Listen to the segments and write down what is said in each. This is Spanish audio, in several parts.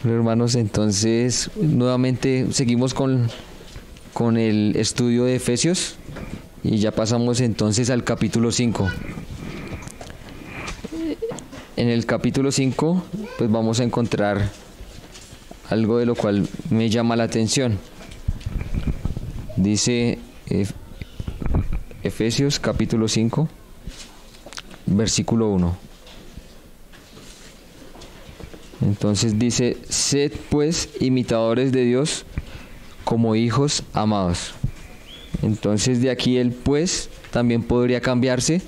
Bueno, hermanos, entonces nuevamente seguimos con el estudio de Efesios y ya pasamos entonces al capítulo 5. En el capítulo 5 pues vamos a encontrar algo de lo cual me llama la atención. Dice Efesios capítulo 5, versículo 1. Entonces dice: sed pues imitadores de Dios como hijos amados. Entonces de aquí el pues también podría cambiarse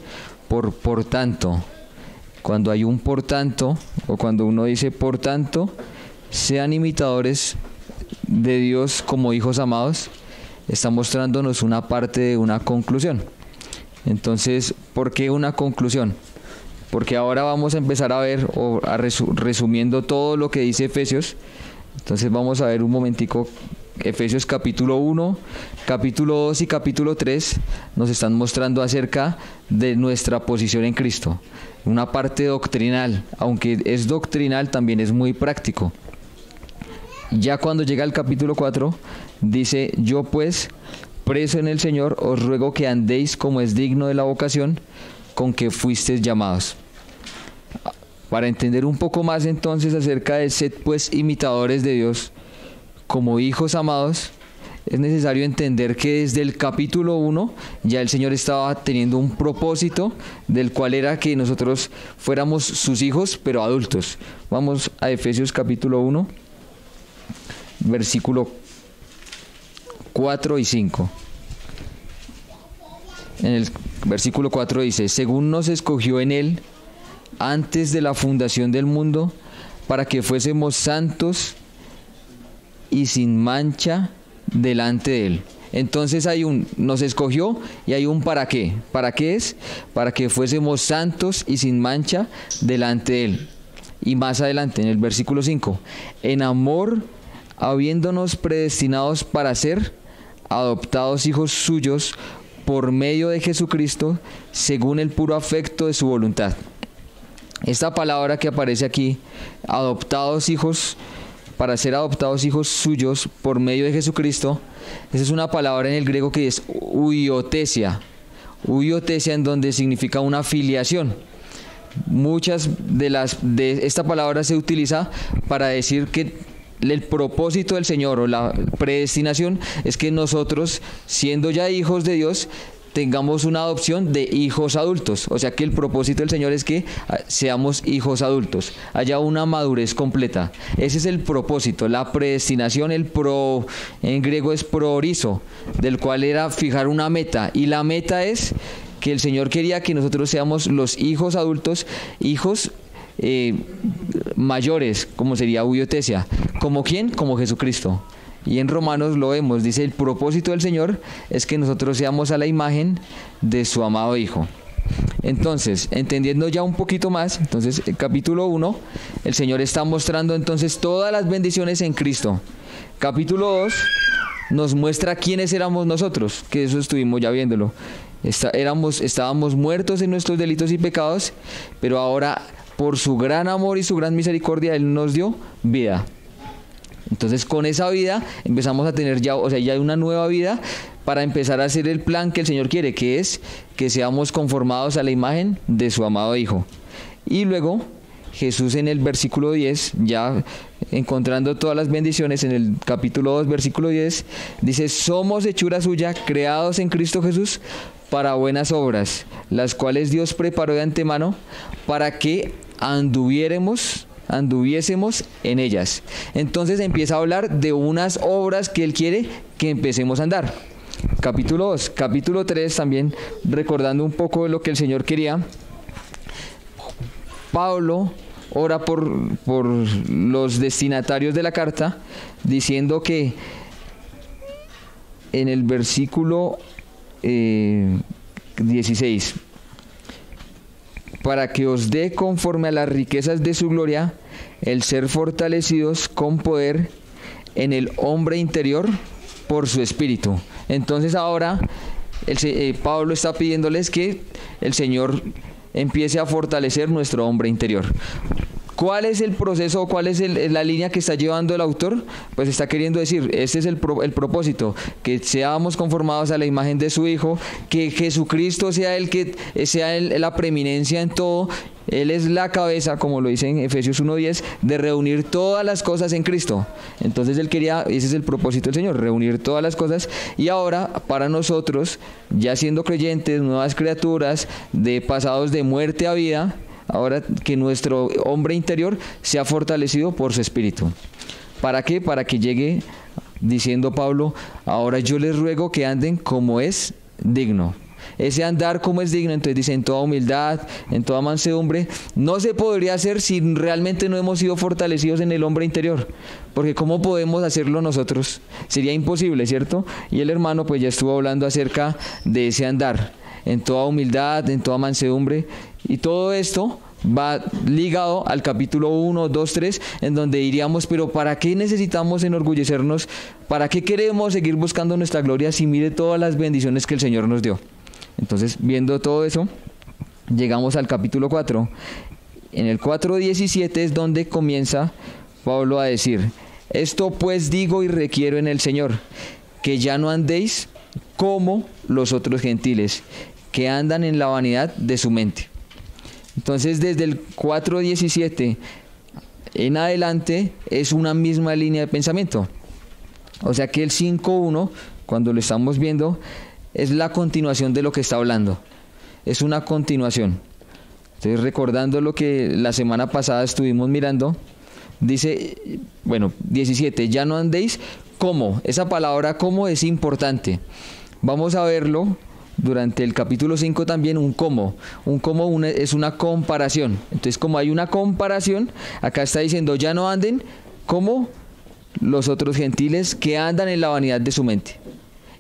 por tanto. Cuando hay un por tanto, o cuando uno dice por tanto, sean imitadores de Dios como hijos amados, está mostrándonos una parte de una conclusión. Entonces, ¿por qué una conclusión? Porque ahora vamos a empezar a ver, resumiendo todo lo que dice Efesios. Entonces vamos a ver un momentico. Efesios capítulo 1, capítulo 2 y capítulo 3 nos están mostrando acerca de nuestra posición en Cristo. Una parte doctrinal, aunque es doctrinal, también es muy práctico. Ya cuando llega el capítulo 4, dice: yo pues, preso en el Señor, os ruego que andéis como es digno de la vocación con que fuisteis llamados. Para entender un poco más entonces acerca de sed pues imitadores de Dios como hijos amados, es necesario entender que desde el capítulo 1 ya el Señor estaba teniendo un propósito, del cual era que nosotros fuéramos sus hijos, pero adultos. Vamos a Efesios capítulo 1, versículo 4 y 5. En el versículo 4 dice: según nos escogió en Él antes de la fundación del mundo, para que fuésemos santos y sin mancha delante de Él. Entonces hay un nos escogió y hay un para qué. ¿Para qué es? Para que fuésemos santos y sin mancha delante de Él. Y más adelante, en el versículo 5, en amor, habiéndonos predestinados para ser adoptados hijos suyos por medio de Jesucristo, según el puro afecto de su voluntad. Esta palabra que aparece aquí, adoptados hijos, para ser adoptados hijos suyos por medio de Jesucristo, esa es una palabra en el griego que es huiotesia, en donde significa una filiación. Muchas de esta palabra se utiliza para decir que el propósito del Señor o la predestinación es que nosotros, siendo ya hijos de Dios, tengamos una adopción de hijos adultos. O sea que el propósito del Señor es que seamos hijos adultos, haya una madurez completa. Ese es el propósito, la predestinación. En griego es proorizo, del cual era fijar una meta, y la meta es que el Señor quería que nosotros seamos los hijos adultos, hijos mayores, como sería huiotesia. ¿Como quién? Como Jesucristo. Y en Romanos lo vemos, dice: el propósito del Señor es que nosotros seamos a la imagen de su amado Hijo. Entonces, entendiendo ya un poquito más, entonces el capítulo 1, el Señor está mostrando entonces todas las bendiciones en Cristo. Capítulo 2 nos muestra quiénes éramos nosotros, que eso estuvimos ya viéndolo. Estábamos muertos en nuestros delitos y pecados, pero ahora por su gran amor y su gran misericordia Él nos dio vida. Entonces con esa vida empezamos a tener ya hay una nueva vida para empezar a hacer el plan que el Señor quiere, que es que seamos conformados a la imagen de su amado Hijo. Y luego Jesús en el versículo 10, ya encontrando todas las bendiciones, en el capítulo 2, versículo 10, dice: somos hechura suya, creados en Cristo Jesús para buenas obras, las cuales Dios preparó de antemano para que anduviésemos en ellas. Entonces empieza a hablar de unas obras que Él quiere que empecemos a andar. Capítulo 2, capítulo 3 también, recordando un poco de lo que el Señor quería. Pablo ora por los destinatarios de la carta, diciendo que en el versículo 16, para que os dé conforme a las riquezas de su gloria el ser fortalecidos con poder en el hombre interior por su espíritu. Entonces ahora Pablo está pidiéndoles que el Señor empiece a fortalecer nuestro hombre interior. ¿Cuál es el proceso, cuál es la línea que está llevando el autor? Pues está queriendo decir, este es el propósito, que seamos conformados a la imagen de su Hijo, que Jesucristo sea el que sea la preeminencia en todo. Él es la cabeza, como lo dice en Efesios 1:10, de reunir todas las cosas en Cristo. Entonces él quería, ese es el propósito del Señor, reunir todas las cosas. Y ahora, para nosotros, ya siendo creyentes, nuevas criaturas, pasados de muerte a vida, ahora que nuestro hombre interior sea fortalecido por su Espíritu. ¿Para qué? Para que llegue, diciendo Pablo, ahora yo les ruego que anden como es digno. Ese andar como es digno, entonces dice, en toda humildad, en toda mansedumbre, no se podría hacer si realmente no hemos sido fortalecidos en el hombre interior, porque ¿cómo podemos hacerlo nosotros? Sería imposible, ¿cierto? Y el hermano pues ya estuvo hablando acerca de ese andar, en toda humildad, en toda mansedumbre, y todo esto va ligado al capítulo 1, 2, 3, en donde diríamos, pero ¿para qué necesitamos enorgullecernos? ¿Para qué queremos seguir buscando nuestra gloria si mire todas las bendiciones que el Señor nos dio? Entonces, viendo todo eso, llegamos al capítulo 4. En el 4:17 es donde comienza Pablo a decir, esto pues digo y requiero en el Señor, que ya no andéis como los otros gentiles, que andan en la vanidad de su mente. Entonces, desde el 4:17 en adelante es una misma línea de pensamiento. O sea que el 5:1, cuando lo estamos viendo, es la continuación de lo que está hablando. Es una continuación. Entonces, recordando lo que la semana pasada estuvimos mirando, dice, bueno, 17, ya no andéis como. Esa palabra como es importante. Vamos a verlo durante el capítulo 5 también, un como. Es una comparación. Entonces, como hay una comparación, acá está diciendo, ya no anden como los otros gentiles que andan en la vanidad de su mente.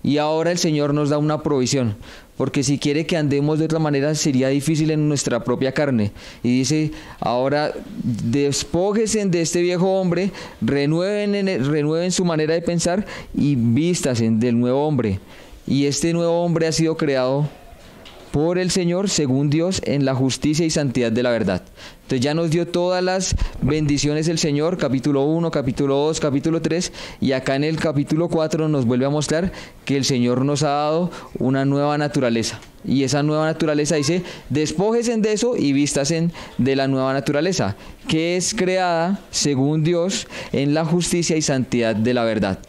Y ahora el Señor nos da una provisión, porque si quiere que andemos de otra manera sería difícil en nuestra propia carne. Y dice, ahora despójese de este viejo hombre, renueven su manera de pensar y vístase del nuevo hombre. Y este nuevo hombre ha sido creado por el Señor según Dios en la justicia y santidad de la verdad. Entonces ya nos dio todas las bendiciones el Señor, capítulo 1, capítulo 2, capítulo 3, y acá en el capítulo 4 nos vuelve a mostrar que el Señor nos ha dado una nueva naturaleza. Y esa nueva naturaleza dice, despójesen de eso y vístasen de la nueva naturaleza, que es creada según Dios en la justicia y santidad de la verdad.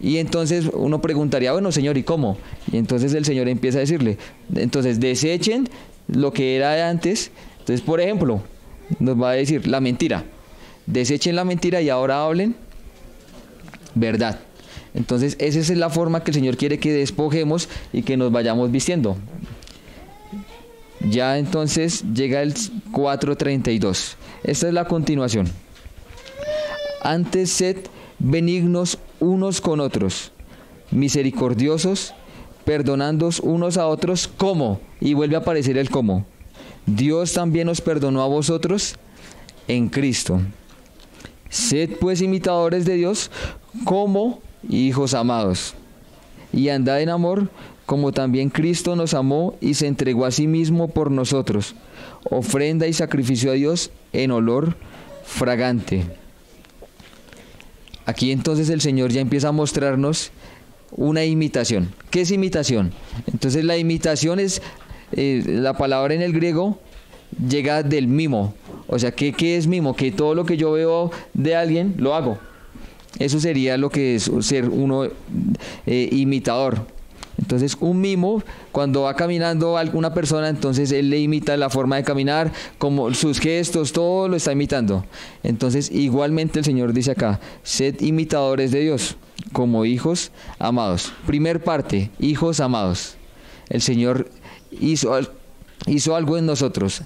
Y entonces uno preguntaría, bueno, Señor, ¿y cómo? Y entonces el Señor empieza a decirle, entonces desechen lo que era de antes. Entonces, por ejemplo, nos va a decir la mentira. Desechen la mentira y ahora hablen verdad. Entonces, esa es la forma que el Señor quiere que despojemos y que nos vayamos vistiendo. Ya entonces llega el 4:32. Esta es la continuación. Antes sed benignos unos con otros, misericordiosos, perdonándoos unos a otros, como, y vuelve a aparecer el como. Dios también os perdonó a vosotros en Cristo. Sed pues imitadores de Dios como hijos amados, y andad en amor, como también Cristo nos amó y se entregó a sí mismo por nosotros, ofrenda y sacrificio a Dios en olor fragante. Aquí entonces el Señor ya empieza a mostrarnos una imitación. ¿Qué es imitación? Entonces la imitación es, la palabra en el griego llega del mimo. O sea, ¿qué es mimo? Que todo lo que yo veo de alguien, lo hago. Eso sería lo que es ser uno imitador. Entonces un mimo, cuando va caminando alguna persona, entonces él le imita la forma de caminar, como sus gestos, todo lo está imitando. Entonces igualmente el Señor dice acá, sed imitadores de Dios, como hijos amados. Primer parte, hijos amados. El Señor hizo algo en nosotros,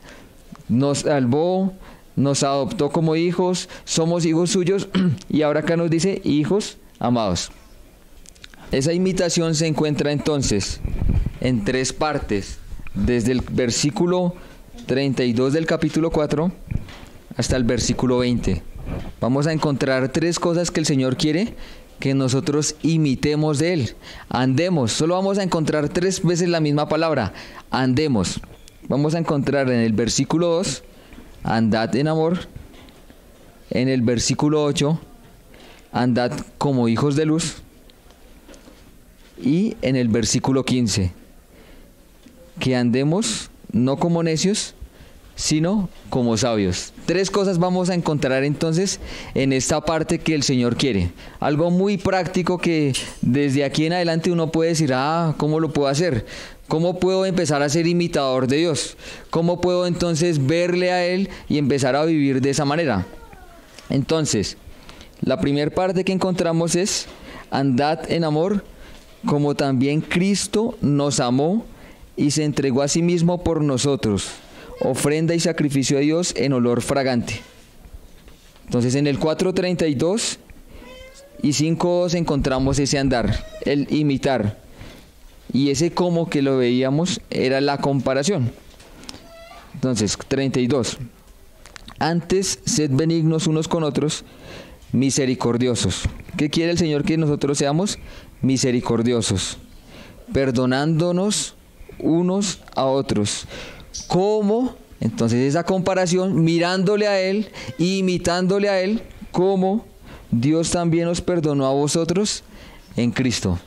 nos salvó, nos adoptó como hijos, somos hijos suyos, y ahora acá nos dice hijos amados. Esa imitación se encuentra entonces en tres partes, desde el versículo 32 del capítulo 4 hasta el versículo 20. Vamos a encontrar tres cosas que el Señor quiere que nosotros imitemos de Él. Andemos, solo vamos a encontrar tres veces la misma palabra, andemos. Vamos a encontrar en el versículo 2, andad en amor, En el versículo 8, andad como hijos de luz. Y en el versículo 15, que andemos no como necios, sino como sabios. 3 cosas vamos a encontrar entonces en esta parte que el Señor quiere. Algo muy práctico que desde aquí en adelante uno puede decir, ¿cómo lo puedo hacer? ¿Cómo puedo empezar a ser imitador de Dios? ¿Cómo puedo entonces verle a Él y empezar a vivir de esa manera? Entonces, la primera parte que encontramos es, andad en amor, como también Cristo nos amó y se entregó a sí mismo por nosotros, ofrenda y sacrificio a Dios en olor fragante. Entonces en el 4:32 y 5:2 encontramos ese andar, el imitar. Y ese como que lo veíamos era la comparación. Entonces, 32. Antes, sed benignos unos con otros, misericordiosos. ¿Qué quiere el Señor que nosotros seamos? Misericordiosos, perdonándonos unos a otros. ¿Cómo? Entonces esa comparación, mirándole a Él, imitándole a Él, como Dios también os perdonó a vosotros en Cristo.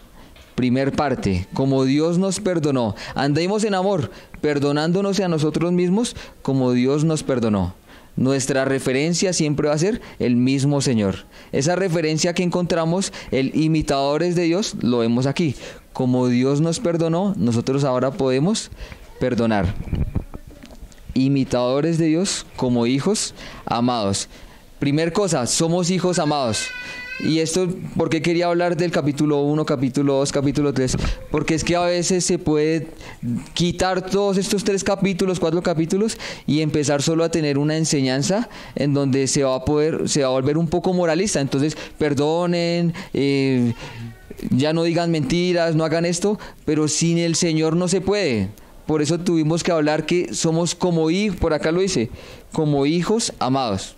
Primer parte, como Dios nos perdonó. Andemos en amor, perdonándonos a nosotros mismos como Dios nos perdonó. Nuestra referencia siempre va a ser el mismo Señor. Esa referencia que encontramos, el imitadores de Dios, lo vemos aquí. Como Dios nos perdonó, nosotros ahora podemos perdonar. Imitadores de Dios como hijos amados. Primer cosa, somos hijos amados. Y esto, ¿por qué quería hablar del capítulo 1, capítulo 2, capítulo 3? Porque es que a veces se puede quitar todos estos 3 capítulos, 4 capítulos y empezar solo a tener una enseñanza en donde se va a volver un poco moralista. Entonces, perdonen, ya no digan mentiras, no hagan esto, pero sin el Señor no se puede. Por eso tuvimos que hablar que somos como hijos, por acá lo dice, como hijos amados.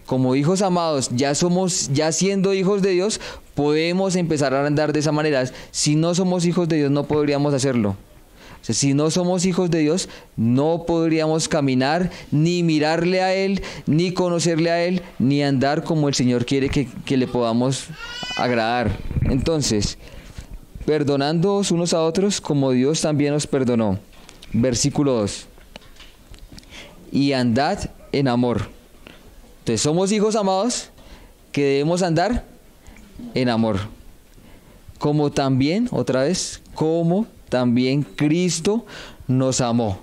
Como hijos amados, ya siendo hijos de Dios, podemos empezar a andar de esa manera. Si no somos hijos de Dios, no podríamos hacerlo. O sea, si no somos hijos de Dios, no podríamos caminar, ni mirarle a Él, ni conocerle a Él, ni andar como el Señor quiere que le podamos agradar. Entonces, perdonándoos unos a otros, como Dios también os perdonó. Versículo 2. Y andad en amor. Entonces somos hijos amados que debemos andar en amor. Como también, otra vez, como también Cristo nos amó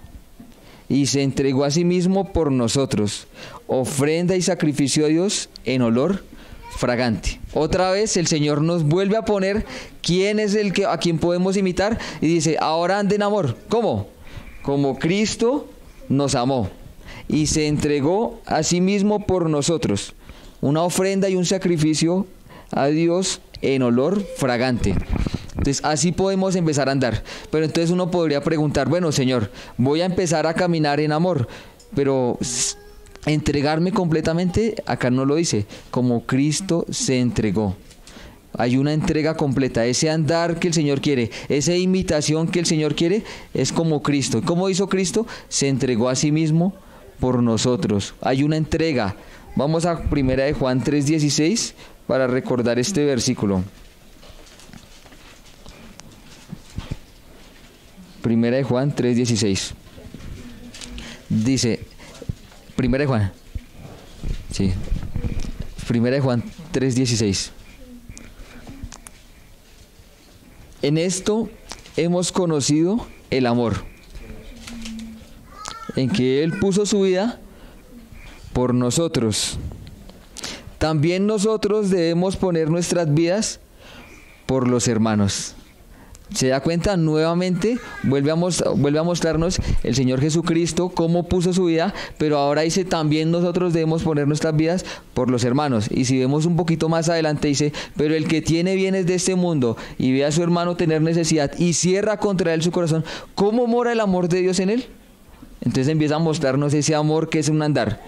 y se entregó a sí mismo por nosotros, ofrenda y sacrificio a Dios en olor fragante. Otra vez el Señor nos vuelve a poner quién es a quien podemos imitar y dice, ahora ande en amor. ¿Cómo? Como Cristo nos amó y se entregó a sí mismo por nosotros, una ofrenda y un sacrificio a Dios en olor fragante. Entonces así podemos empezar a andar. Pero entonces uno podría preguntar, bueno Señor, voy a empezar a caminar en amor, pero entregarme completamente, acá no lo dice, como Cristo se entregó. Hay una entrega completa, ese andar que el Señor quiere, esa imitación que el Señor quiere, es como Cristo. ¿Cómo hizo Cristo? Se entregó a sí mismo por nosotros. Hay una entrega. Vamos a 1 de Juan 3:16 para recordar este versículo. 1 de Juan 3:16. Dice, 1 de Juan. Sí. 1 de Juan 3:16. En esto hemos conocido el amor, en que Él puso su vida por nosotros. También nosotros debemos poner nuestras vidas por los hermanos. ¿Se da cuenta? Nuevamente vuelve a mostrarnos el Señor Jesucristo cómo puso su vida, pero ahora dice también nosotros debemos poner nuestras vidas por los hermanos. Y si vemos un poquito más adelante dice, pero el que tiene bienes de este mundo y ve a su hermano tener necesidad y cierra contra él su corazón, ¿cómo mora el amor de Dios en él? Entonces empieza a mostrarnos ese amor que es un andar.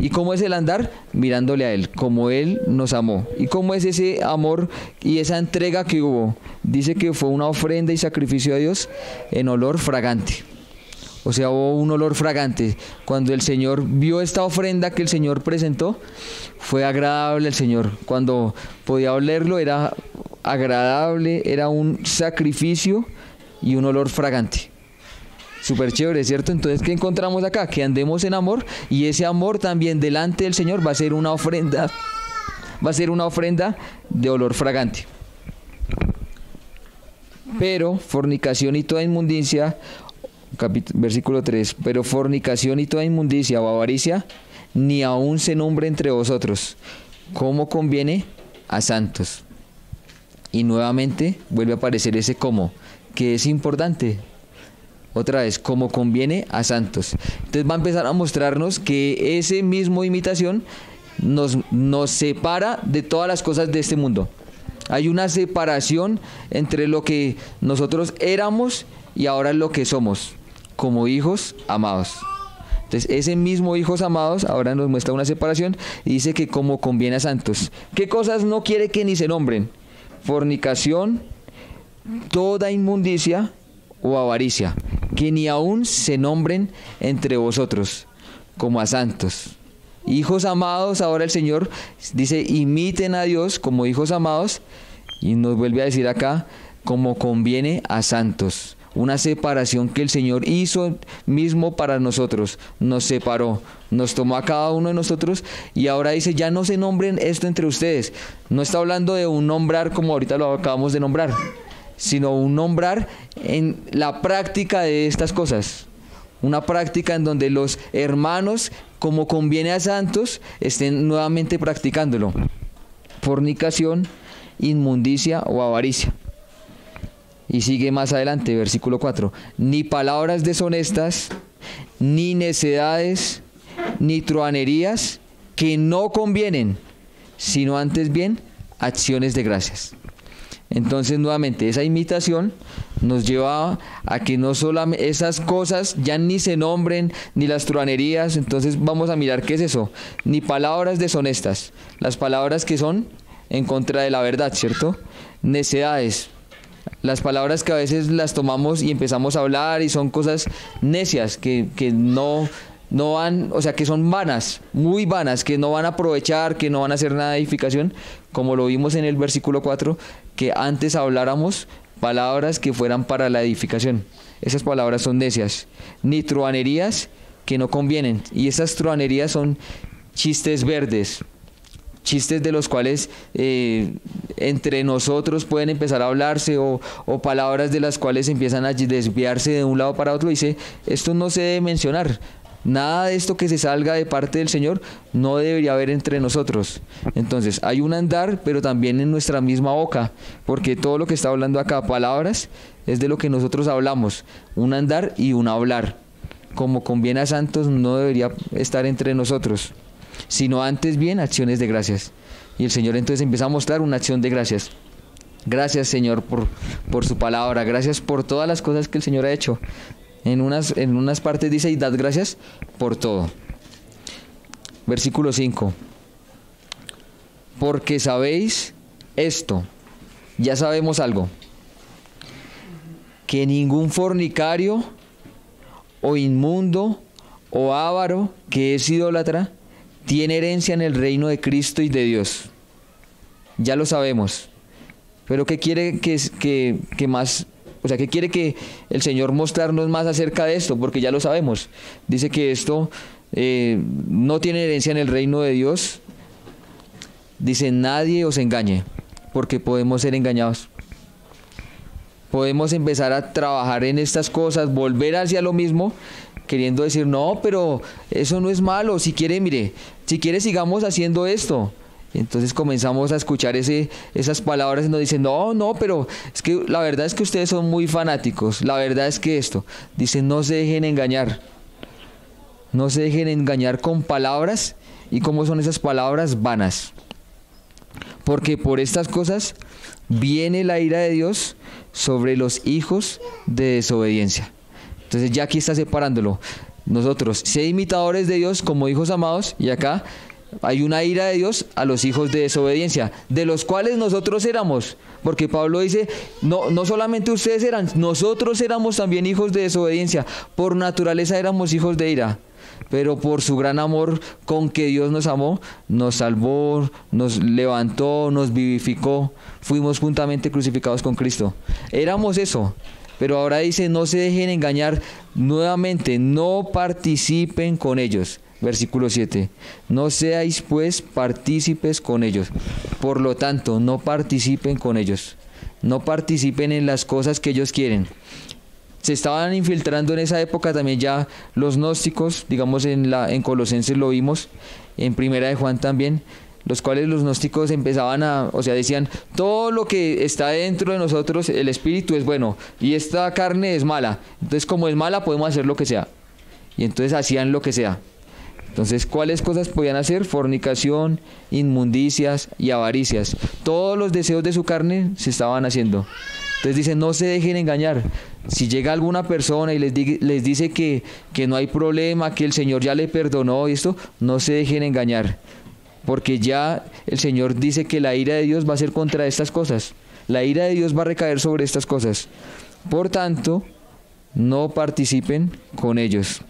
¿Y cómo es el andar? Mirándole a Él, como Él nos amó. ¿Y cómo es ese amor y esa entrega que hubo? Dice que fue una ofrenda y sacrificio a Dios en olor fragante. O sea, hubo un olor fragante. Cuando el Señor vio esta ofrenda que el Señor presentó, fue agradable al Señor. Cuando podía olerlo era agradable, era un sacrificio y un olor fragante. Súper chévere, ¿cierto? Entonces, ¿qué encontramos acá? Que andemos en amor, y ese amor también delante del Señor va a ser una ofrenda, de olor fragante. Pero fornicación y toda inmundicia, versículo 3, pero fornicación y toda inmundicia o avaricia, ni aun se nombre entre vosotros, como conviene a santos. Y nuevamente vuelve a aparecer ese como, que es importante. Otra vez, como conviene a santos. Entonces va a empezar a mostrarnos que ese mismo imitación nos separa de todas las cosas de este mundo. Hay una separación entre lo que nosotros éramos y ahora lo que somos, como hijos amados. Entonces ese mismo hijos amados ahora nos muestra una separación y dice que como conviene a santos. ¿Qué cosas no quiere que ni se nombren? Fornicación, toda inmundicia o avaricia, que ni aún se nombren entre vosotros como a santos. Hijos amados, ahora el Señor dice, imiten a Dios como hijos amados, y nos vuelve a decir acá, como conviene a santos. Una separación que el Señor hizo mismo para nosotros, nos separó, nos tomó a cada uno de nosotros, y ahora dice, ya no se nombren esto entre ustedes. No está hablando de un nombrar como ahorita lo acabamos de nombrar, sino un nombrar en la práctica de estas cosas. Una práctica en donde los hermanos, como conviene a santos, estén nuevamente practicándolo. Fornicación, inmundicia o avaricia. Y sigue más adelante, versículo 4. Ni palabras deshonestas, ni necedades, ni truhanerías que no convienen, sino antes bien acciones de gracias. Entonces nuevamente esa imitación nos lleva a que no solamente esas cosas ya ni se nombren, ni las truhanerías. Entonces vamos a mirar qué es eso. Ni palabras deshonestas, las palabras que son en contra de la verdad, ¿cierto? Necedades, las palabras que a veces las tomamos y empezamos a hablar y son cosas necias que no van, o sea, que son vanas, muy vanas, que no van a aprovechar, que no van a hacer nada de edificación, como lo vimos en el versículo 4, que antes habláramos palabras que fueran para la edificación. Esas palabras son necias. Ni truhanerías que no convienen, y esas truhanerías son chistes verdes, chistes de los cuales entre nosotros pueden empezar a hablarse, o palabras de las cuales empiezan a desviarse de un lado para otro. Dice, esto no se debe mencionar. Nada de esto que se salga de parte del Señor no debería haber entre nosotros. Entonces hay un andar, pero también en nuestra misma boca, porque todo lo que está hablando acá, palabras, es de lo que nosotros hablamos. Un andar y un hablar, como conviene a santos, no debería estar entre nosotros, sino antes bien acciones de gracias. Y el Señor entonces empieza a mostrar una acción de gracias. Gracias, Señor, por su palabra. Gracias por todas las cosas que el Señor ha hecho. En unas partes dice, y dad gracias por todo. Versículo 5. Porque sabéis esto, ya sabemos algo, que ningún fornicario, o inmundo, o avaro, que es idólatra, tiene herencia en el reino de Cristo y de Dios. Ya lo sabemos. Pero ¿qué quiere que más? O sea, ¿qué quiere que el Señor mostrarnos más acerca de esto? Porque ya lo sabemos. Dice que esto no tiene herencia en el reino de Dios. Dice, nadie os engañe, porque podemos ser engañados. Podemos empezar a trabajar en estas cosas, volver hacia lo mismo, queriendo decir, no, pero eso no es malo. Si quiere, mire, si quiere sigamos haciendo esto. Entonces comenzamos a escuchar esas palabras y nos dicen, no, pero es que la verdad es que ustedes son muy fanáticos, la verdad es que esto. Dicen, no se dejen engañar. No se dejen engañar con palabras. ¿Y cómo son esas palabras? Vanas. Porque por estas cosas viene la ira de Dios sobre los hijos de desobediencia. Entonces ya aquí está separándolo. Nosotros, ser imitadores de Dios como hijos amados, y acá Hay una ira de Dios a los hijos de desobediencia, de los cuales nosotros éramos. Porque Pablo dice, no solamente ustedes eran, nosotros éramos también hijos de desobediencia. Por naturaleza éramos hijos de ira. Pero por su gran amor con que Dios nos amó, nos salvó, nos levantó, nos vivificó. Fuimos juntamente crucificados con Cristo. Éramos eso. Pero ahora dice, no se dejen engañar nuevamente, no participen con ellos. Versículo 7. No seáis pues partícipes con ellos. Por lo tanto, no participen con ellos. No participen en las cosas que ellos quieren. Se estaban infiltrando en esa época también ya los gnósticos, digamos en Colosenses lo vimos, en Primera de Juan también, los cuales los gnósticos empezaban decían, todo lo que está dentro de nosotros, el espíritu es bueno, y esta carne es mala. Entonces, como es mala, podemos hacer lo que sea. Y entonces hacían lo que sea. Entonces, ¿cuáles cosas podían hacer? Fornicación, inmundicias y avaricias. Todos los deseos de su carne se estaban haciendo. Entonces dice, no se dejen engañar. Si llega alguna persona y les dice que no hay problema, que el Señor ya le perdonó y esto, no se dejen engañar. Porque ya el Señor dice que la ira de Dios va a ser contra estas cosas. La ira de Dios va a recaer sobre estas cosas. Por tanto, no participen con ellos.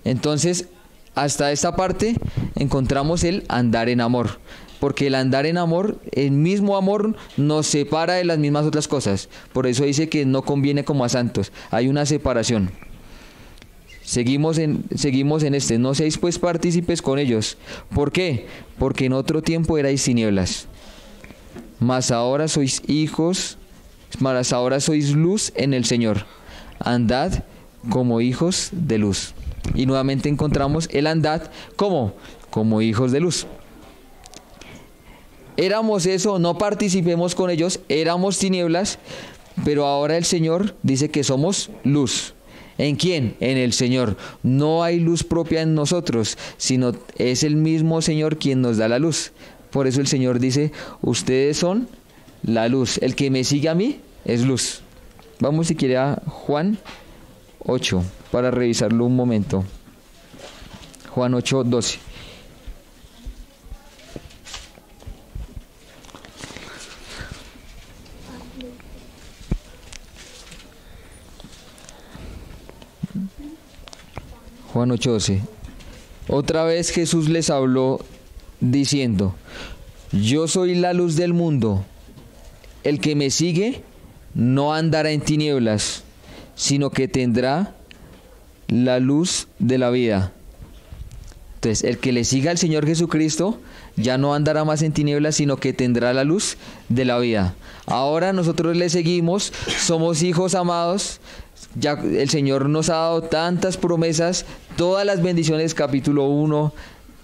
Entonces, hasta esta parte encontramos el andar en amor. Porque el andar en amor, el mismo amor nos separa de las mismas otras cosas. Por eso dice que no conviene como a santos. Hay una separación. Seguimos en este. No seáis pues partícipes con ellos. ¿Por qué? Porque en otro tiempo erais tinieblas. Mas ahora sois hijos, mas ahora sois luz en el Señor. Andad como hijos de luz. Y nuevamente encontramos el andad como hijos de luz. Éramos eso, no participemos con ellos, éramos tinieblas, pero ahora el Señor dice que somos luz. ¿En quién? En el Señor. No hay luz propia en nosotros, sino es el mismo Señor quien nos da la luz. Por eso el Señor dice, ustedes son la luz. El que me sigue a mí es luz. Vamos si quiere a Juan 8, para revisarlo un momento. Juan 8, 12. Juan 8:12. Otra vez Jesús les habló diciendo, yo soy la luz del mundo. El que me sigue no andará en tinieblas, sino que tendrá la luz de la vida. Entonces, el que le siga al Señor Jesucristo ya no andará más en tinieblas, sino que tendrá la luz de la vida. Ahora nosotros le seguimos, somos hijos amados. Ya el Señor nos ha dado tantas promesas, todas las bendiciones, capítulo 1,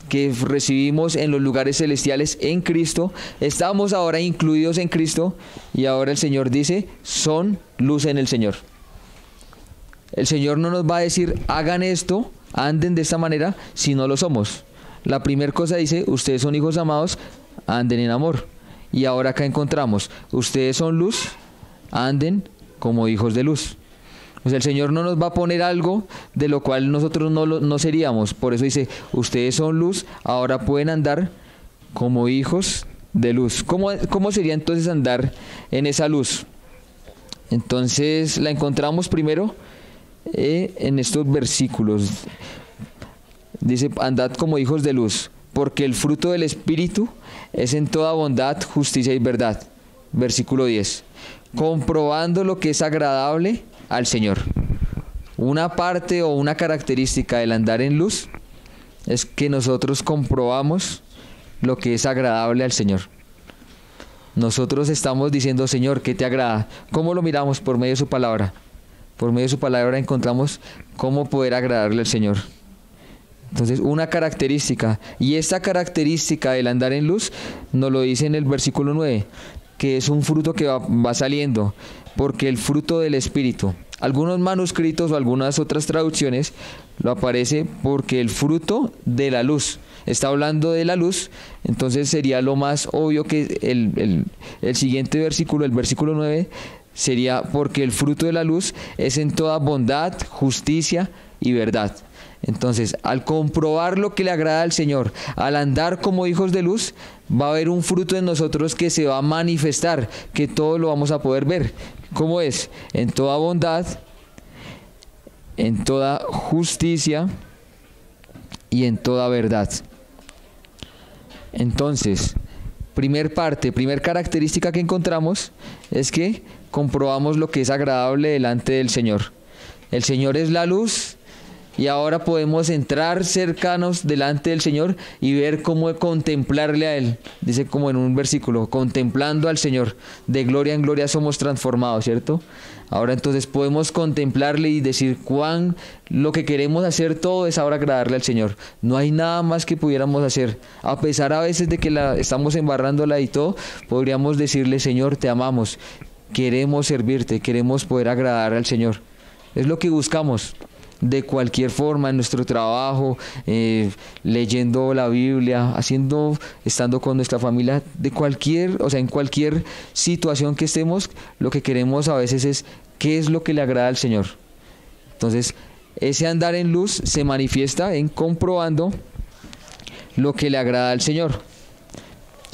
que recibimos en los lugares celestiales en Cristo. Estamos ahora incluidos en Cristo y ahora el Señor dice, son luz en el Señor. El Señor no nos va a decir, hagan esto, anden de esta manera, si no lo somos. La primera cosa dice, ustedes son hijos amados, anden en amor. Y ahora acá encontramos, ustedes son luz, anden como hijos de luz. O sea, el Señor no nos va a poner algo de lo cual nosotros no seríamos. Por eso dice, ustedes son luz, ahora pueden andar como hijos de luz. ¿Cómo sería entonces andar en esa luz? Entonces la encontramos primero en estos versículos. Dice, andad como hijos de luz, porque el fruto del Espíritu es en toda bondad, justicia y verdad. Versículo 10. Comprobando lo que es agradable al Señor. Una parte o una característica del andar en luz es que nosotros comprobamos lo que es agradable al Señor. Nosotros estamos diciendo, Señor, ¿qué te agrada? ¿Cómo lo miramos? Por medio de su palabra. Por medio de su palabra encontramos cómo poder agradarle al Señor. Entonces, una característica, y esta característica del andar en luz nos lo dice en el versículo 9, que es un fruto que va saliendo, porque el fruto del Espíritu. Algunos manuscritos o algunas otras traducciones lo aparece porque el fruto de la luz. Está hablando de la luz, entonces sería lo más obvio que el siguiente versículo, el versículo 9, sería porque el fruto de la luz es en toda bondad, justicia y verdad. Entonces, al comprobar lo que le agrada al Señor, al andar como hijos de luz, va a haber un fruto en nosotros que se va a manifestar, que todo lo vamos a poder ver. ¿Cómo es? En toda bondad, en toda justicia y en toda verdad. Entonces, primer característica que encontramos es que comprobamos lo que es agradable delante del Señor. El Señor es la luz. Y ahora podemos entrar cercanos delante del Señor y ver cómo contemplarle a Él. Dice como en un versículo, contemplando al Señor, de gloria en gloria somos transformados, ¿cierto? Ahora entonces podemos contemplarle y decir lo que queremos hacer todo es ahora agradarle al Señor. No hay nada más que pudiéramos hacer. A pesar a veces de que estamos embarrándola y todo, podríamos decirle, Señor, te amamos, queremos servirte, queremos poder agradar al Señor. Es lo que buscamos. De cualquier forma, en nuestro trabajo, leyendo la Biblia, estando con nuestra familia, en cualquier situación que estemos, lo que queremos a veces es qué es lo que le agrada al Señor. Entonces, ese andar en luz se manifiesta en comprobando lo que le agrada al Señor.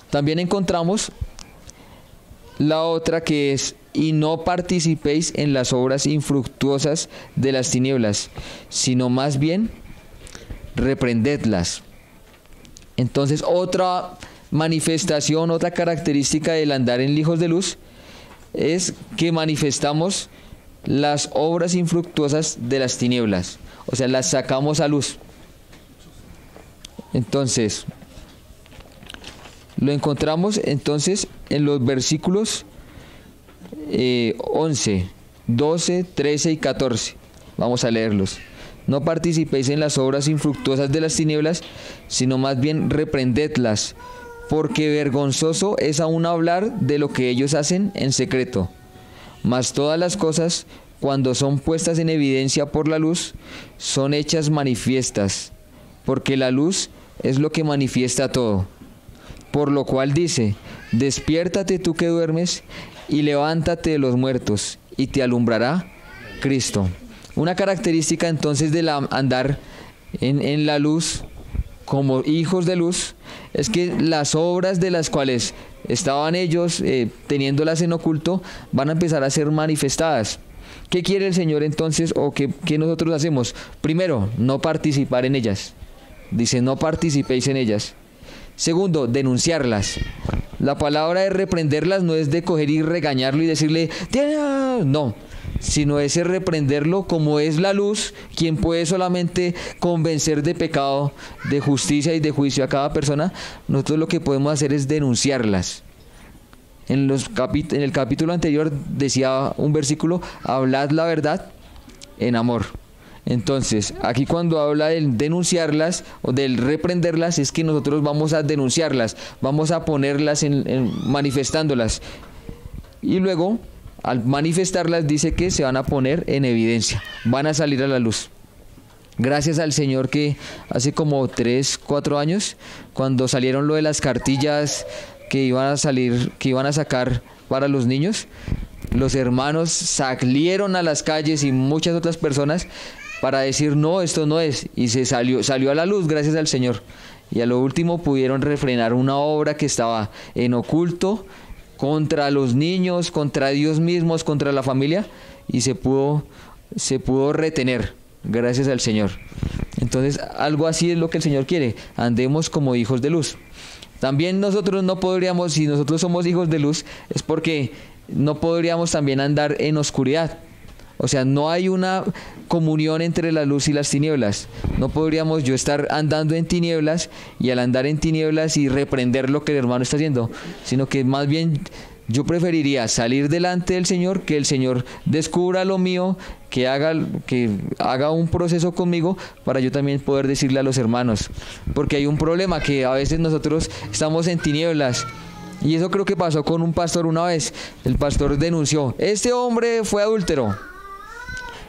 También encontramos la otra que es: y no participéis en las obras infructuosas de las tinieblas, sino más bien reprendedlas. Entonces, otra manifestación, otra característica del andar en hijos de luz es que manifestamos las obras infructuosas de las tinieblas, o sea, las sacamos a luz. Entonces, lo encontramos entonces en los versículos 11, 12, 13 y 14. Vamos a leerlos. No participéis en las obras infructuosas de las tinieblas, sino más bien reprendedlas, porque vergonzoso es aún hablar de lo que ellos hacen en secreto. Mas todas las cosas, cuando son puestas en evidencia por la luz, son hechas manifiestas, porque la luz es lo que manifiesta todo. Por lo cual dice: despiértate tú que duermes, y levántate de los muertos, y te alumbrará Cristo. Una característica entonces del andar en la luz, como hijos de luz, es que las obras de las cuales estaban ellos teniéndolas en oculto, van a empezar a ser manifestadas. ¿Qué quiere el Señor entonces, o qué nosotros hacemos? Primero, no participar en ellas. Dice, no participéis en ellas. Segundo, denunciarlas. La palabra de reprenderlas no es de coger y regañarlo y decirle, no, sino es reprenderlo como es la luz, quien puede solamente convencer de pecado, de justicia y de juicio a cada persona. Nosotros lo que podemos hacer es denunciarlas. En el capítulo anterior decía un versículo, hablad la verdad en amor. Entonces, aquí cuando habla del denunciarlas o del reprenderlas, es que nosotros vamos a denunciarlas, vamos a ponerlas manifestándolas. Y luego, al manifestarlas, dice que se van a poner en evidencia, van a salir a la luz. Gracias al Señor que hace como 3, 4 años, cuando salieron lo de las cartillas que iban a sacar para los niños, los hermanos salieron a las calles y muchas otras personas para decir, no, esto no es, y salió a la luz gracias al Señor. Y a lo último pudieron refrenar una obra que estaba en oculto contra los niños, contra Dios mismos, contra la familia, y se pudo retener gracias al Señor. Entonces, algo así es lo que el Señor quiere, andemos como hijos de luz. También nosotros no podríamos, si nosotros somos hijos de luz, es porque no podríamos también andar en oscuridad. O sea, no hay una comunión entre la luz y las tinieblas. No podríamos yo estar andando en tinieblas y al andar en tinieblas y reprender lo que el hermano está haciendo, sino que más bien yo preferiría salir delante del Señor, que el Señor descubra lo mío, que haga un proceso conmigo para yo también poder decirle a los hermanos. Porque hay un problema que a veces nosotros estamos en tinieblas. Y eso creo que pasó con un pastor una vez. El pastor denunció, este hombre fue adúltero.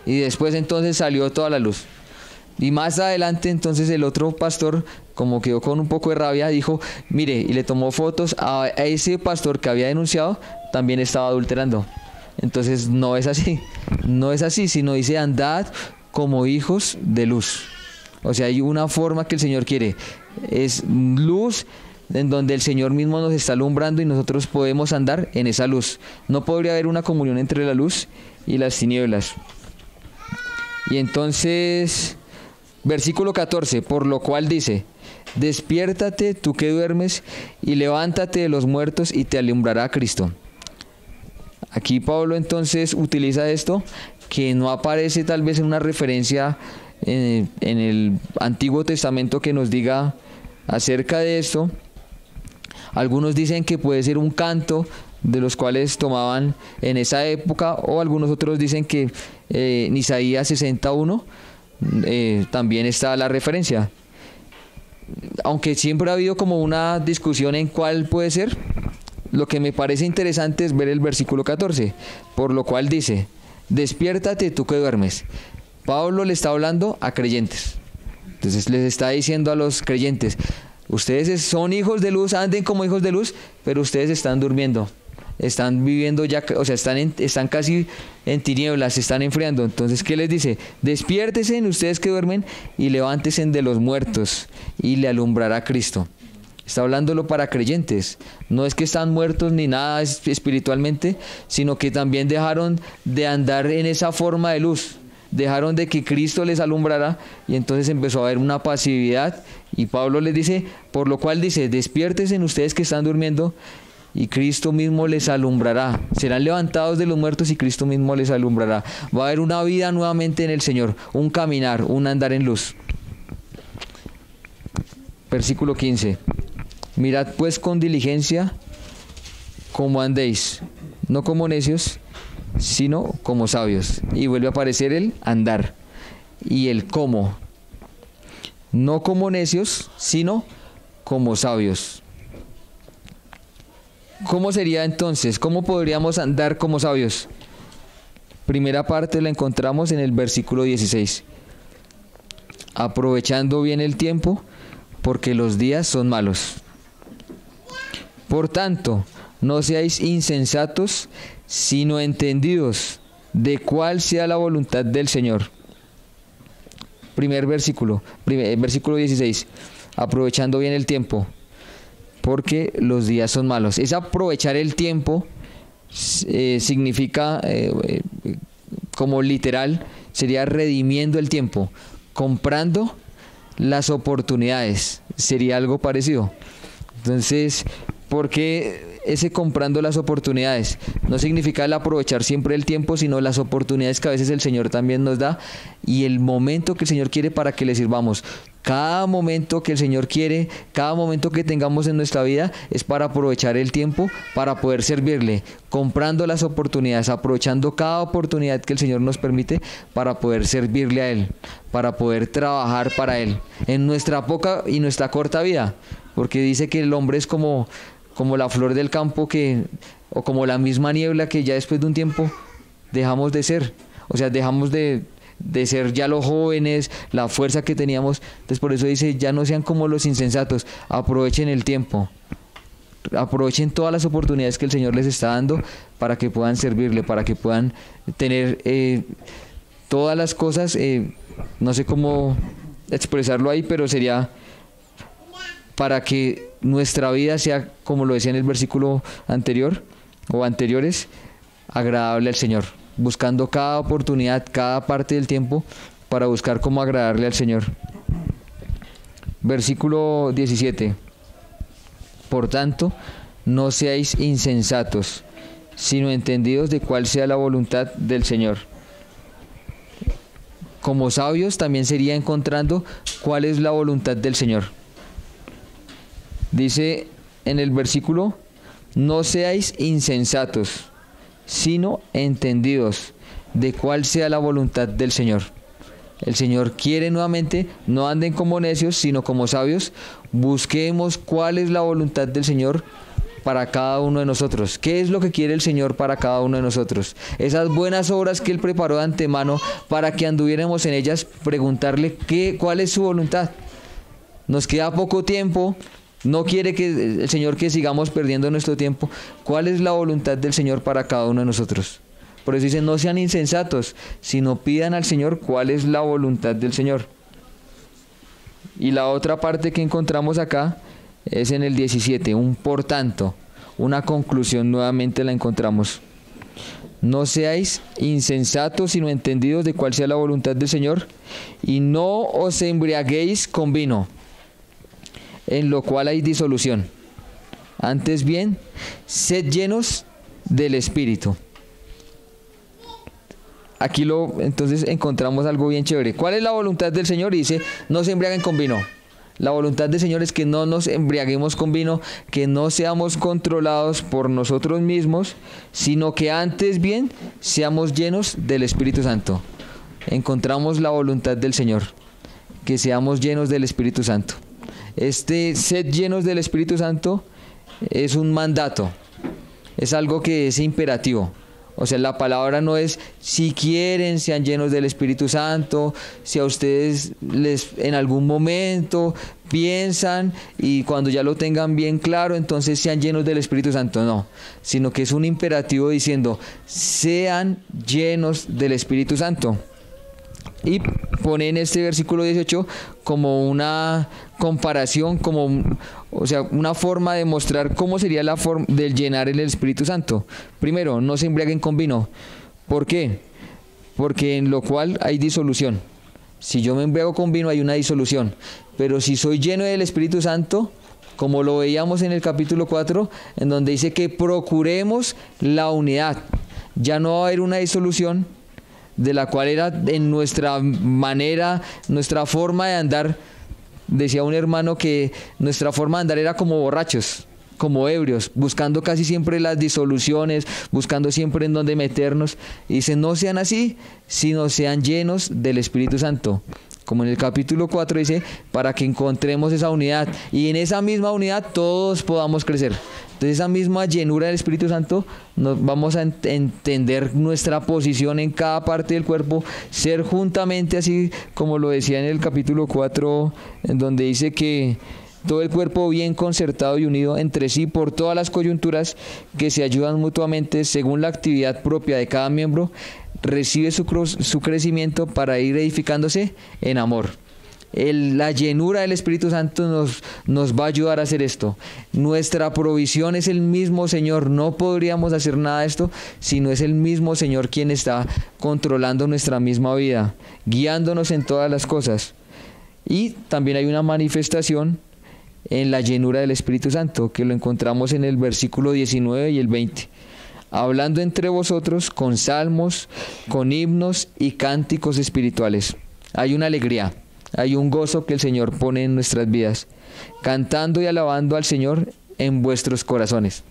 Y después entonces salió toda la luz. Y más adelante entonces el otro pastor, como quedó con un poco de rabia, dijo, mire, y le tomó fotos a ese pastor que había denunciado, también estaba adulterando. Entonces no es así, no es así, sino dice andad como hijos de luz. O sea, hay una forma que el Señor quiere, es luz en donde el Señor mismo nos está alumbrando y nosotros podemos andar en esa luz. No podría haber una comunión entre la luz y las tinieblas. Y entonces, versículo 14, por lo cual dice, despiértate tú que duermes y levántate de los muertos y te alumbrará Cristo. Aquí Pablo entonces utiliza esto que no aparece tal vez en una referencia en el Antiguo Testamento que nos diga acerca de esto. Algunos dicen que puede ser un canto de los cuales tomaban en esa época, o algunos otros dicen que en Isaías 61 también está la referencia. Aunque siempre ha habido como una discusión en cuál puede ser, lo que me parece interesante es ver el versículo 14, por lo cual dice, despiértate tú que duermes. Pablo le está hablando a creyentes. Entonces les está diciendo a los creyentes, ustedes son hijos de luz, anden como hijos de luz, pero ustedes están durmiendo, están viviendo ya, o sea, están casi en tinieblas, se están enfriando. Entonces, ¿qué les dice? Despiértense ustedes que duermen y levántense de los muertos y le alumbrará Cristo. Está hablándolo para creyentes. No es que están muertos ni nada espiritualmente, sino que también dejaron de andar en esa forma de luz. Dejaron de que Cristo les alumbrara y entonces empezó a haber una pasividad. Y Pablo les dice, por lo cual dice, despiértense ustedes que están durmiendo y Cristo mismo les alumbrará. Serán levantados de los muertos y Cristo mismo les alumbrará. Va a haber una vida nuevamente en el Señor, un caminar, un andar en luz. Versículo 15. Mirad pues con diligencia cómo andéis, no como necios, sino como sabios. Y vuelve a aparecer el andar y el cómo. No como necios, sino como sabios. ¿Cómo sería entonces? ¿Cómo podríamos andar como sabios? Primera parte la encontramos en el versículo 16. Aprovechando bien el tiempo, porque los días son malos. Por tanto, no seáis insensatos, sino entendidos de cuál sea la voluntad del Señor. Primer versículo, versículo 16. Aprovechando bien el tiempo, porque los días son malos. Es aprovechar el tiempo, significa, como literal, sería redimiendo el tiempo, comprando las oportunidades. Sería algo parecido. Entonces, ¿por qué ese comprando las oportunidades? No significa el aprovechar siempre el tiempo, sino las oportunidades que a veces el Señor también nos da y el momento que el Señor quiere para que le sirvamos. Cada momento que el Señor quiere, cada momento que tengamos en nuestra vida es para aprovechar el tiempo, para poder servirle, comprando las oportunidades, aprovechando cada oportunidad que el Señor nos permite para poder servirle a Él, para poder trabajar para Él, en nuestra poca y nuestra corta vida, porque dice que el hombre es como la flor del campo o como la misma niebla que ya después de un tiempo dejamos de ser, o sea, dejamos de ser ya los jóvenes, la fuerza que teníamos. Entonces por eso dice, ya no sean como los insensatos, aprovechen el tiempo, aprovechen todas las oportunidades que el Señor les está dando para que puedan servirle, para que puedan tener todas las cosas, no sé cómo expresarlo ahí, pero sería para que nuestra vida sea, como lo decía en el versículo anterior o anteriores, agradable al Señor, buscando cada oportunidad, cada parte del tiempo para buscar cómo agradarle al Señor. Versículo 17. Por tanto, no seáis insensatos, sino entendidos de cuál sea la voluntad del Señor. Como sabios también sería encontrando cuál es la voluntad del Señor. Dice en el versículo, no seáis insensatos, sino entendidos de cuál sea la voluntad del Señor. El Señor quiere nuevamente, no anden como necios, sino como sabios. Busquemos cuál es la voluntad del Señor para cada uno de nosotros. ¿Qué es lo que quiere el Señor para cada uno de nosotros? Esas buenas obras que Él preparó de antemano para que anduviéramos en ellas, preguntarle cuál es su voluntad. Nos queda poco tiempo. No quiere que el Señor que sigamos perdiendo nuestro tiempo. ¿Cuál es la voluntad del Señor para cada uno de nosotros? Por eso dice, no sean insensatos, sino pidan al Señor cuál es la voluntad del Señor. Y la otra parte que encontramos acá es en el 17, un por tanto, una conclusión nuevamente la encontramos. No seáis insensatos, sino entendidos de cuál sea la voluntad del Señor, y no os embriaguéis con vino, en lo cual hay disolución. Antes bien, sed llenos del Espíritu. Aquí entonces encontramos algo bien chévere. ¿Cuál es la voluntad del Señor? Dice, no se embriaguen con vino. La voluntad del Señor es que no nos embriaguemos con vino, que no seamos controlados por nosotros mismos, sino que antes bien seamos llenos del Espíritu Santo. Encontramos la voluntad del Señor, que seamos llenos del Espíritu Santo. Sed llenos del Espíritu Santo es un mandato, es algo que es imperativo. O sea, la palabra no es si quieren, sean llenos del Espíritu Santo, si a ustedes en algún momento piensan y cuando ya lo tengan bien claro, entonces sean llenos del Espíritu Santo. No, sino que es un imperativo diciendo, sean llenos del Espíritu Santo. Y pone en este versículo 18 como una comparación, o sea, una forma de mostrar cómo sería la forma del llenar el Espíritu Santo. Primero, no se embriaguen con vino. ¿Por qué? Porque en lo cual hay disolución. Si yo me embriago con vino hay una disolución. Pero si soy lleno del Espíritu Santo, como lo veíamos en el capítulo 4, en donde dice que procuremos la unidad. Ya no va a haber una disolución, de la cual era en nuestra manera, nuestra forma de andar. Decía un hermano que nuestra forma de andar era como borrachos, como ebrios, buscando casi siempre las disoluciones, buscando siempre en dónde meternos. Y dice, no sean así, sino sean llenos del Espíritu Santo. Como en el capítulo 4 dice, para que encontremos esa unidad. Y en esa misma unidad todos podamos crecer. Entonces esa misma llenura del Espíritu Santo nos vamos a entender nuestra posición en cada parte del cuerpo, ser juntamente así como lo decía en el capítulo 4, en donde dice que todo el cuerpo bien concertado y unido entre sí por todas las coyunturas que se ayudan mutuamente según la actividad propia de cada miembro, recibe su crecimiento para ir edificándose en amor. La llenura del Espíritu Santo nos va a ayudar a hacer esto. Nuestra provisión es el mismo Señor. No podríamos hacer nada de esto si no es el mismo Señor quien está controlando nuestra misma vida, guiándonos en todas las cosas. Y también hay una manifestación en la llenura del Espíritu Santo, que lo encontramos en el versículo 19 y el 20. Hablando entre vosotros con salmos, con himnos y cánticos espirituales. Hay una alegría. Hay un gozo que el Señor pone en nuestras vidas, cantando y alabando al Señor en vuestros corazones.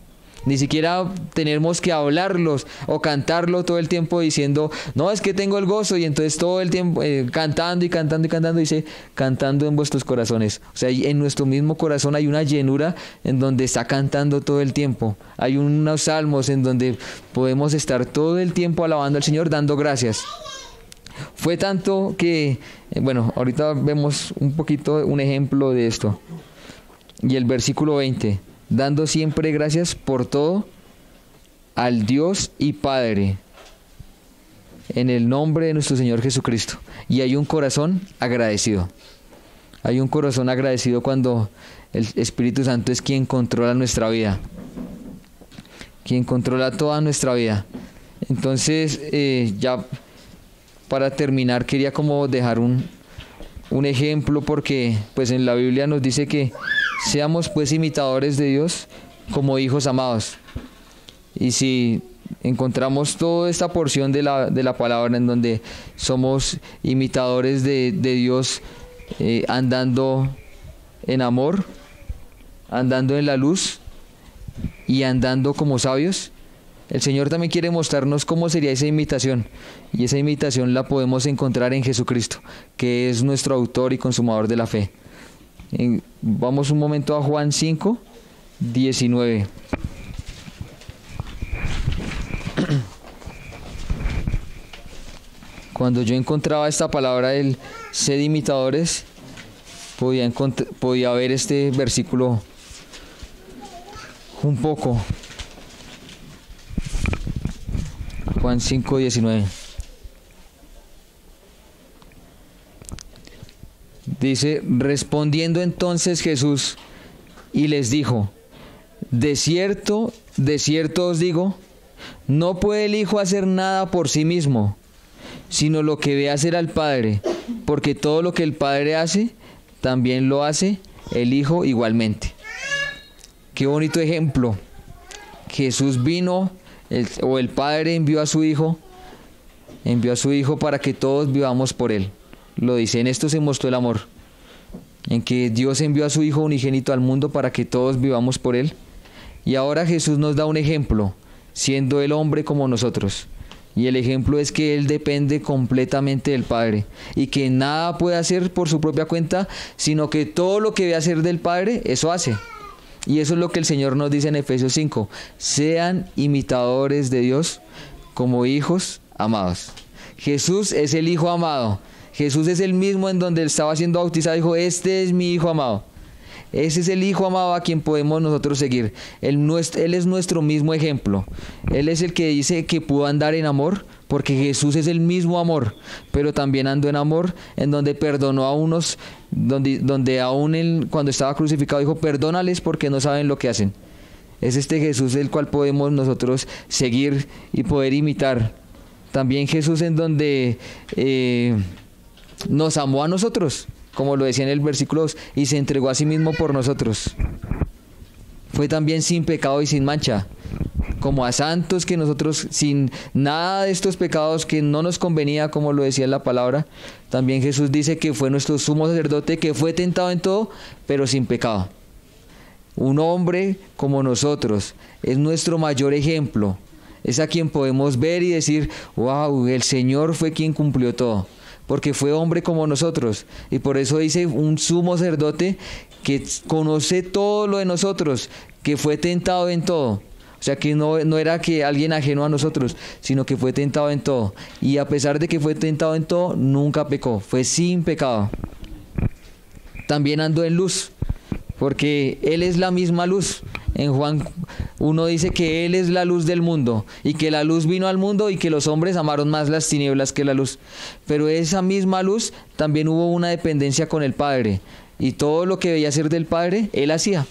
Ni siquiera tenemos que hablarlos o cantarlo todo el tiempo diciendo, no, es que tengo el gozo, y entonces todo el tiempo cantando y cantando y cantando, dice, cantando en vuestros corazones. O sea, en nuestro mismo corazón hay una llenura en donde está cantando todo el tiempo. Hay unos salmos en donde podemos estar todo el tiempo alabando al Señor, dando gracias. Fue tanto que, bueno, ahorita vemos un ejemplo de esto. Y el versículo 20, dando siempre gracias por todo al Dios y Padre, en el nombre de nuestro Señor Jesucristo. Y hay un corazón agradecido. Hay un corazón agradecido cuando el Espíritu Santo es quien controla nuestra vida, quien controla toda nuestra vida. Entonces, ya para terminar, quería como dejar un ejemplo, porque pues en la Biblia nos dice que seamos pues imitadores de Dios como hijos amados. Y si encontramos toda esta porción de la palabra en donde somos imitadores de Dios, andando en amor, andando en la luz y andando como sabios, el Señor también quiere mostrarnos cómo sería esa imitación. Y esa imitación la podemos encontrar en Jesucristo, que es nuestro autor y consumador de la fe. Vamos un momento a Juan 5, 19. Cuando yo encontraba esta palabra del sed imitadores, podía ver este versículo un poco. Juan 5:19. Dice, respondiendo entonces Jesús y les dijo, de cierto os digo, no puede el Hijo hacer nada por sí mismo, sino lo que ve hacer al Padre, porque todo lo que el Padre hace, también lo hace el Hijo igualmente. Qué bonito ejemplo. Jesús vino, el Padre envió a su Hijo para que todos vivamos por Él. Lo dice, en esto se mostró el amor, en que Dios envió a su Hijo unigénito al mundo para que todos vivamos por Él. Y ahora Jesús nos da un ejemplo, siendo el hombre como nosotros. Y el ejemplo es que Él depende completamente del Padre y que nada puede hacer por su propia cuenta, sino que todo lo que ve hacer del Padre, eso hace. Y eso es lo que el Señor nos dice en Efesios 5. Sean imitadores de Dios como hijos amados. Jesús es el Hijo amado. Jesús es el mismo en donde Él estaba siendo bautizado. Dijo, este es mi Hijo amado. Ese es el Hijo amado a quien podemos nosotros seguir. Él es nuestro mismo ejemplo. Él es el que dice que pudo andar en amor, porque Jesús es el mismo amor, pero también andó en amor, en donde perdonó a unos, donde aún Él, cuando estaba crucificado, dijo, perdónales porque no saben lo que hacen. Es este Jesús el cual podemos nosotros seguir y poder imitar. También Jesús en donde nos amó a nosotros, como lo decía en el versículo 2, y se entregó a sí mismo por nosotros. Fue también sin pecado y sin mancha, como a santos que nosotros, sin nada de estos pecados que no nos convenía, como lo decía en la palabra. También Jesús dice que fue nuestro sumo sacerdote, que fue tentado en todo, pero sin pecado. Un hombre como nosotros, es nuestro mayor ejemplo. Es a quien podemos ver y decir, wow, el Señor fue quien cumplió todo, porque fue hombre como nosotros. Y por eso dice un sumo sacerdote que conoce todo lo de nosotros, que fue tentado en todo. O sea que no era que alguien ajeno a nosotros, sino que fue tentado en todo. Y a pesar de que fue tentado en todo, nunca pecó, fue sin pecado. También andó en luz, porque Él es la misma luz. En Juan 1 dice que Él es la luz del mundo, y que la luz vino al mundo y que los hombres amaron más las tinieblas que la luz. Pero esa misma luz también hubo una dependencia con el Padre, y todo lo que veía hacer del Padre, Él hacía.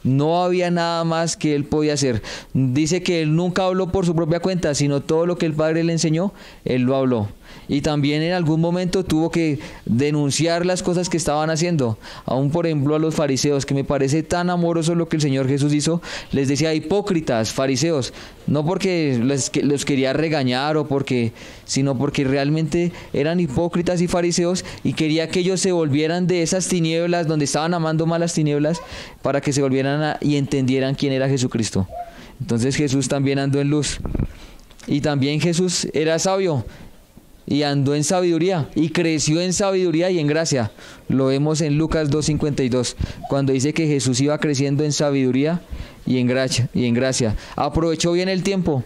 No había nada más que Él podía hacer. Dice que Él nunca habló por su propia cuenta, sino todo lo que el Padre le enseñó, Él lo habló. Y también en algún momento tuvo que denunciar las cosas que estaban haciendo. Aún por ejemplo a los fariseos, que me parece tan amoroso lo que el Señor Jesús hizo. Les decía hipócritas, fariseos, no porque los quería regañar sino porque realmente eran hipócritas y fariseos, y quería que ellos se volvieran de esas tinieblas donde estaban amando más las tinieblas, para que se volvieran y entendieran quién era Jesucristo. Entonces Jesús también andó en luz. Y también Jesús era sabio y andó en sabiduría y creció en sabiduría y en gracia. Lo vemos en Lucas 2:52, cuando dice que Jesús iba creciendo en sabiduría y en gracia. Aprovechó bien el tiempo.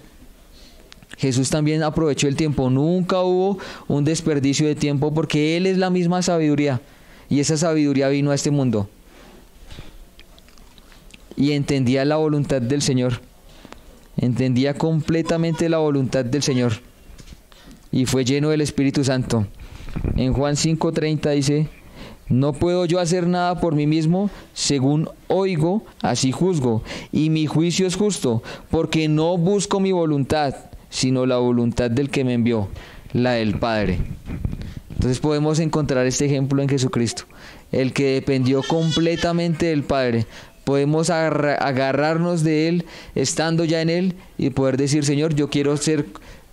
Jesús también aprovechó el tiempo. Nunca hubo un desperdicio de tiempo, porque Él es la misma sabiduría, y esa sabiduría vino a este mundo. Y entendía la voluntad del Señor. Entendía completamente la voluntad del Señor. Y fue lleno del Espíritu Santo. En Juan 5:30 dice, no puedo yo hacer nada por mí mismo, según oigo, así juzgo. Y mi juicio es justo, porque no busco mi voluntad, sino la voluntad del que me envió, la del Padre. Entonces podemos encontrar este ejemplo en Jesucristo, el que dependió completamente del Padre. Podemos agarrarnos de Él, estando ya en Él, y poder decir, Señor, yo quiero ser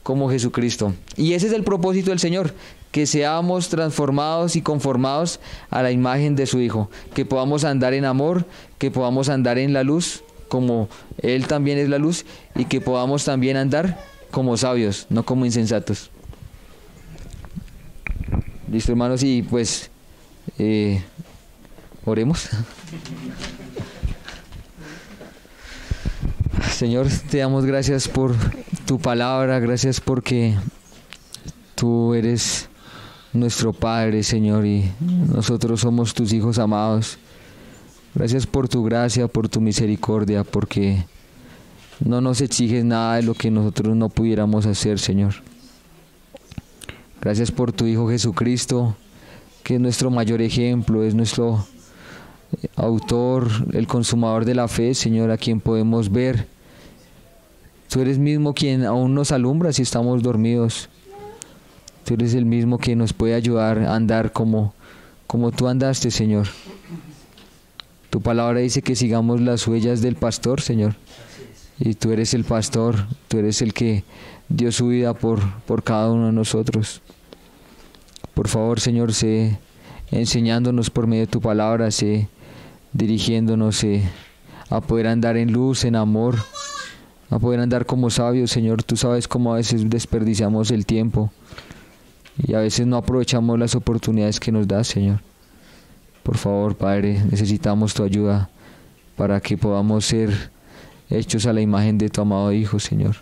como Jesucristo. Y ese es el propósito del Señor, que seamos transformados y conformados a la imagen de su Hijo, que podamos andar en amor, que podamos andar en la luz, como Él también es la luz, y que podamos también andar como sabios, no como insensatos. Listo, hermanos, y pues oremos. Señor, te damos gracias por tu palabra, gracias porque tú eres nuestro Padre, Señor, y nosotros somos tus hijos amados. Gracias por tu gracia, por tu misericordia, porque No nos exiges nada de lo que nosotros no pudiéramos hacer, Señor. Gracias por tu Hijo Jesucristo, que es nuestro mayor ejemplo, es nuestro autor, el consumador de la fe, Señor, a quien podemos ver. Tú eres mismo quien aún nos alumbra si estamos dormidos. Tú eres el mismo que nos puede ayudar a andar como tú andaste, Señor. Tu palabra dice que sigamos las huellas del pastor, Señor. Y tú eres el pastor, tú eres el que dio su vida por cada uno de nosotros. Por favor, Señor, sé enseñándonos por medio de tu palabra, sé dirigiéndonos a poder andar en luz, en amor, a poder andar como sabios, Señor. Tú sabes cómo a veces desperdiciamos el tiempo y a veces no aprovechamos las oportunidades que nos das, Señor. Por favor, Padre, necesitamos tu ayuda para que podamos ser hechos a la imagen de tu amado Hijo, Señor.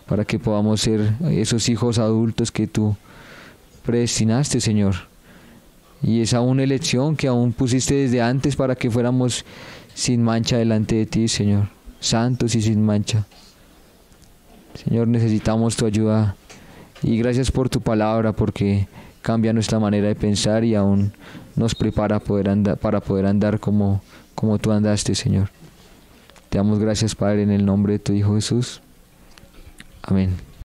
Para que podamos ser esos hijos adultos que tú predestinaste, Señor. Y esa una elección que aún pusiste desde antes para que fuéramos sin mancha delante de ti, Señor. Santos y sin mancha. Señor, necesitamos tu ayuda. Y gracias por tu palabra, porque cambia nuestra manera de pensar y aún nos prepara para poder andar como tú andaste, Señor. Te damos gracias, Padre, en el nombre de tu Hijo Jesús. Amén.